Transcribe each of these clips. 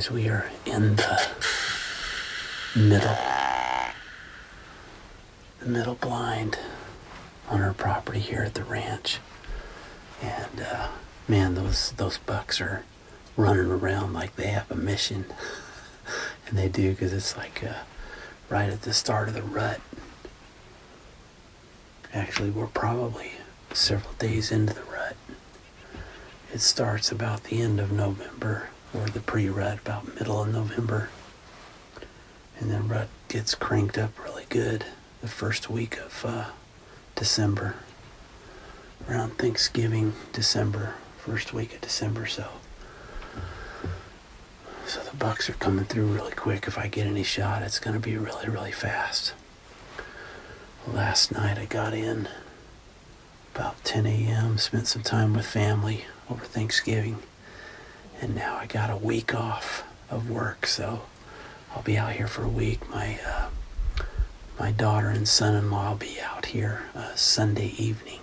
guys, we are in the middle blind on our property here at the ranch. And man, those bucks are running around like they have a mission. And they do, because it's like right at the start of the rut. Actually, we're probably several days into the rut. It starts about the end of November, or the pre-rut about middle of November. And then rut gets cranked up really good the first week of December. Around Thanksgiving, December, first week of December. So the bucks are coming through really quick. If I get any shot, it's going to be really, really fast. Last night I got in about 10 a.m., spent some time with family over Thanksgiving, and now I got a week off of work, so I'll be out here for a week. My daughter and son-in-law will be out here Sunday evening,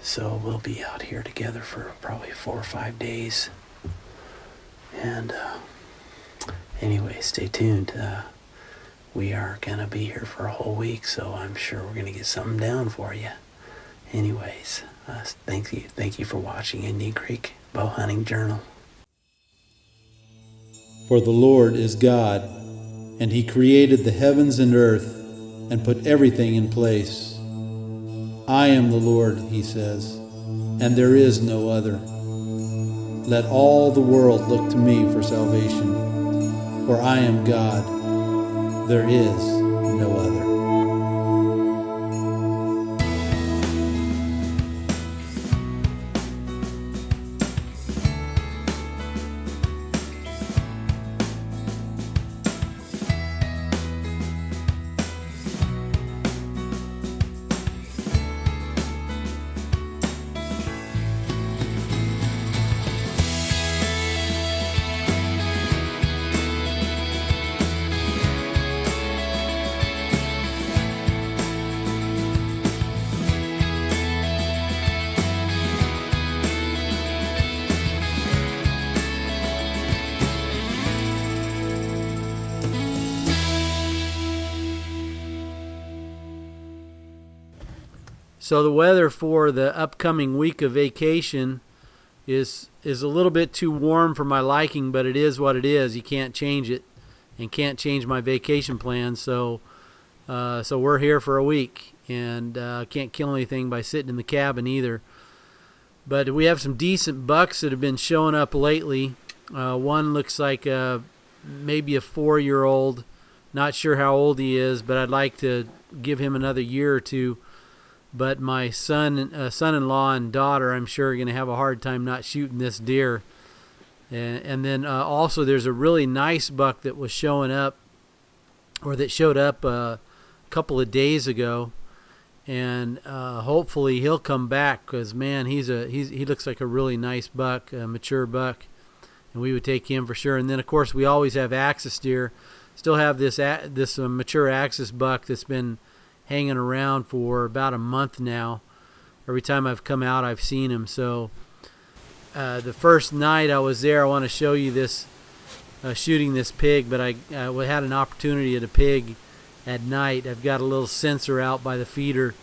so we'll be out here together for probably 4 or 5 days. And anyway, stay tuned. We are going to be here for a whole week, so I'm sure we're going to get something down for you. Anyways, thank you for watching Indian Creek Bowhunting Journal. For the Lord is God, and He created the heavens and earth, and put everything in place. I am the Lord, He says, and there is no other. Let all the world look to me for salvation, for I am God. There is no other. So the weather for the upcoming week of vacation is a little bit too warm for my liking, but it is what it is. You can't change it, and can't change my vacation plans. So we're here for a week, and can't kill anything by sitting in the cabin either. But we have some decent bucks that have been showing up lately. One looks like maybe a 4-year-old. Not sure how old he is, but I'd like to give him another year or two. But my son-in-law and daughter, I'm sure, are going to have a hard time not shooting this deer. And then also there's a really nice buck that was showing up, or that showed up a couple of days ago. And hopefully he'll come back, because man, he looks like a really nice buck, a mature buck, and we would take him for sure. And then of course we always have axis deer. Still have this mature axis buck that's been hanging around for about a month now. Every time I've come out, I've seen him. So the first night I was there, I want to show you this, shooting this pig, but I had an opportunity at a pig at night. I've got a little sensor out by the feeder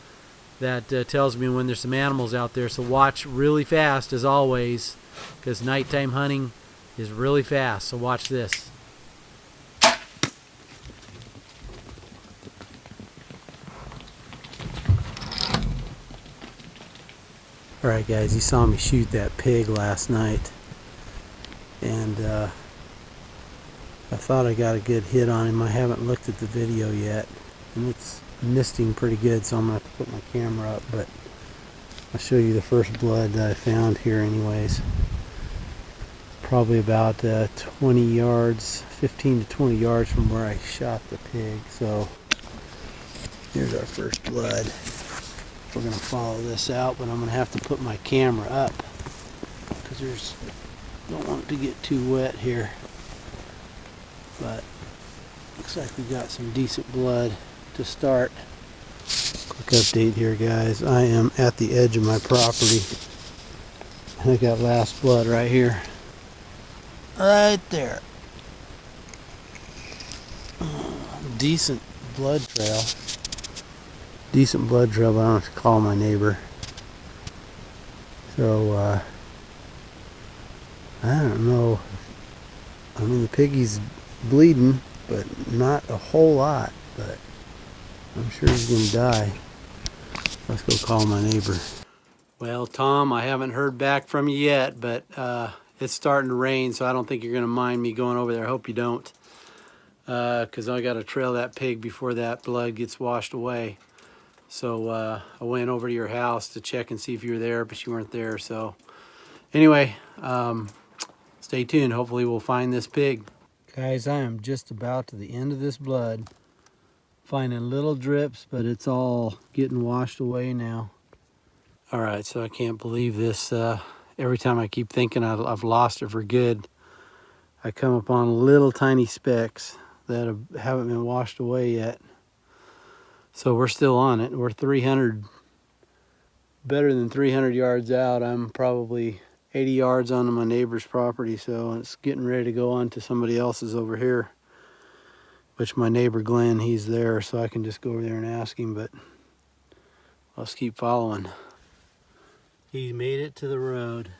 that tells me when there's some animals out there. So watch really fast, as always, because nighttime hunting is really fast. So watch this. Alright guys, you saw me shoot that pig last night, and I thought I got a good hit on him. I haven't looked at the video yet, and it's misting pretty good, so I'm going to have to put my camera up, but I'll show you the first blood that I found here anyways. Probably about 20 yards, 15 to 20 yards from where I shot the pig. So here's our first blood. We're going to follow this out, but I'm going to have to put my camera up because don't want it to get too wet here. But looks like we got some decent blood to start. Quick update here, guys. I am at the edge of my property, and I got last blood right here. Right there. Decent blood trail. Decent blood trail, but I don't have to call my neighbor. So, I don't know. I mean, the piggy's bleeding, but not a whole lot. But I'm sure he's gonna die. Let's go call my neighbor. Well, Tom, I haven't heard back from you yet, but it's starting to rain, so I don't think you're gonna mind me going over there. I hope you don't, because I gotta trail that pig before that blood gets washed away. So I went over to your house to check and see if you were there, but you weren't there. So anyway, stay tuned. Hopefully we'll find this pig. Guys, I am just about to the end of this blood. Finding little drips, but it's all getting washed away now. All right, so I can't believe this. Every time I keep thinking I've lost it for good, I come upon little tiny specks that haven't been washed away yet. So we're still on it. We're 300, better than 300 yards out. I'm probably 80 yards onto my neighbor's property, so it's getting ready to go on to somebody else's over here. Which my neighbor Glenn, he's there, so I can just go over there and ask him, but let's keep following. He made it to the road,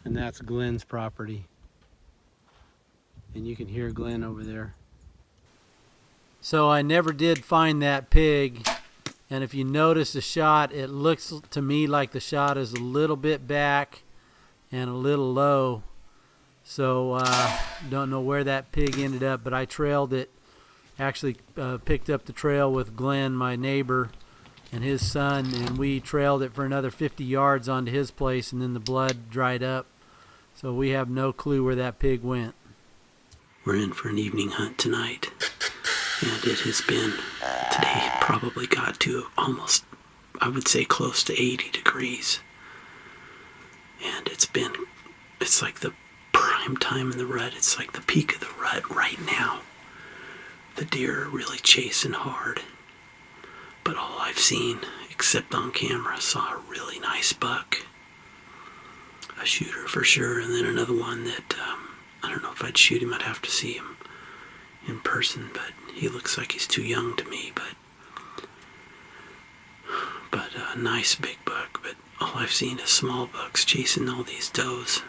and that's Glenn's property. And you can hear Glenn over there. So I never did find that pig, and if you notice the shot, it looks to me like the shot is a little bit back and a little low. So don't know where that pig ended up, but I trailed it. Actually picked up the trail with Glenn, my neighbor, and his son, and we trailed it for another 50 yards onto his place, and then the blood dried up. So we have no clue where that pig went. We're in for an evening hunt tonight, and it has been, today probably got to almost, I would say close to 80 degrees. And it's like the prime time in the rut. It's like the peak of the rut right now. The deer are really chasing hard. But all I've seen, except on camera, saw a really nice buck. A shooter for sure, and then another one that, I don't know if I'd shoot him. I'd have to see him in person, but he looks like he's too young to me, but a nice big buck. But all I've seen is small bucks chasing all these does.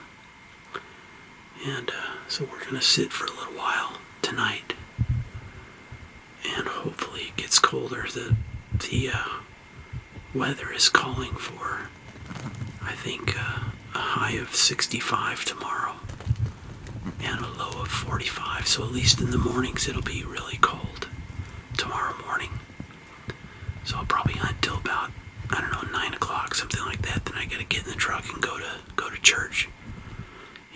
And so we're going to sit for a little while tonight. And hopefully it gets colder. The weather is calling for, I think, a high of 65 tomorrow and a low of 45. So at least in the mornings it'll be really cold tomorrow morning. So I'll probably hunt till about, 9 o'clock, something like that. Then I got to get in the truck and go to church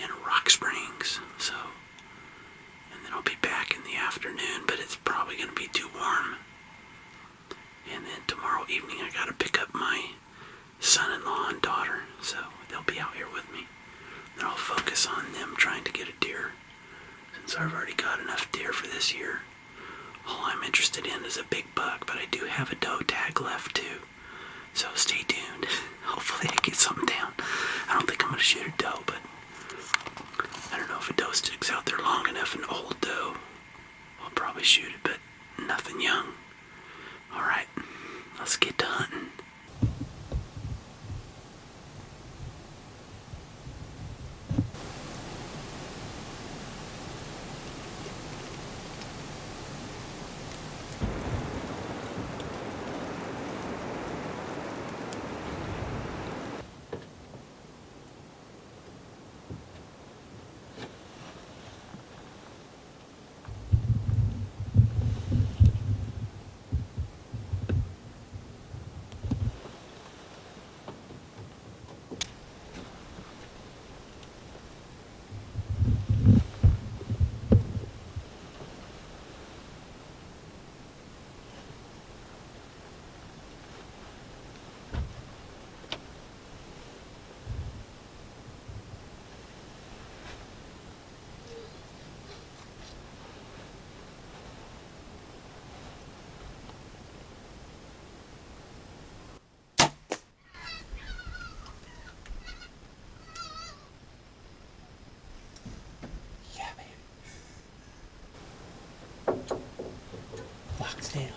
in Rock Springs. So, and then I'll be back in the afternoon, but it's probably going to be too warm. And then tomorrow evening I got to pick up my son-in-law and daughter, so they'll be out here with me. And I'll focus on them trying to get a deer, since I've already got enough deer for this year. All I'm interested in is a big buck, but I do have a doe tag left too. So stay tuned. Hopefully I get something down. I don't think I'm going to shoot a doe, but I don't know if a doe sticks out there long enough. An old doe, I'll probably shoot it, but nothing young. Alright, let's get to hunting. Stand.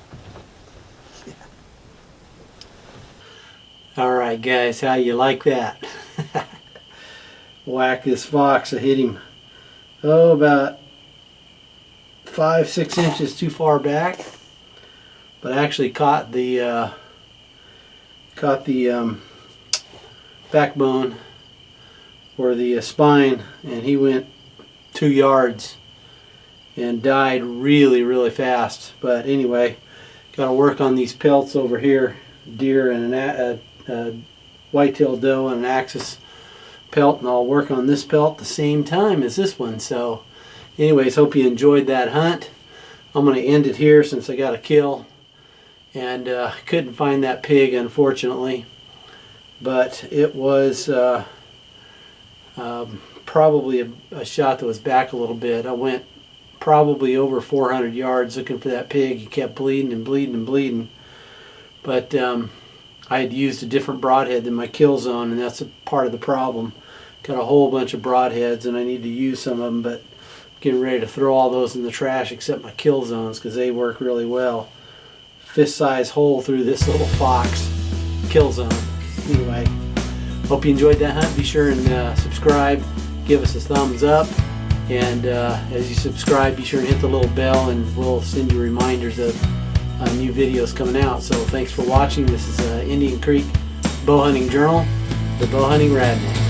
Alright guys, how you like that? Whack this fox. I hit him, oh, about 5-6 inches too far back, but I actually caught the backbone or the spine, and he went 2 yards and died really fast. But anyway, got to work on these pelts over here, deer and a whitetail doe and an axis pelt, and I'll work on this pelt at the same time as this one. So anyways, hope you enjoyed that hunt. I'm going to end it here since I got a kill, and couldn't find that pig, unfortunately, but it was probably a shot that was back a little bit. I went probably over 400 yards looking for that pig. He kept bleeding and bleeding and bleeding, but I had used a different broadhead than my kill zone, and that's a part of the problem. Got a whole bunch of broadheads and I need to use some of them, but getting ready to throw all those in the trash except my kill zones because they work really well. Fist size hole through this little fox kill zone. Anyway, hope you enjoyed that hunt. Be sure and subscribe, give us a thumbs up, and as you subscribe, be sure and hit the little bell, and we'll send you reminders of new videos coming out. So thanks for watching. This is Indian Creek Bow Hunting Journal, the Bow Hunting Radneck.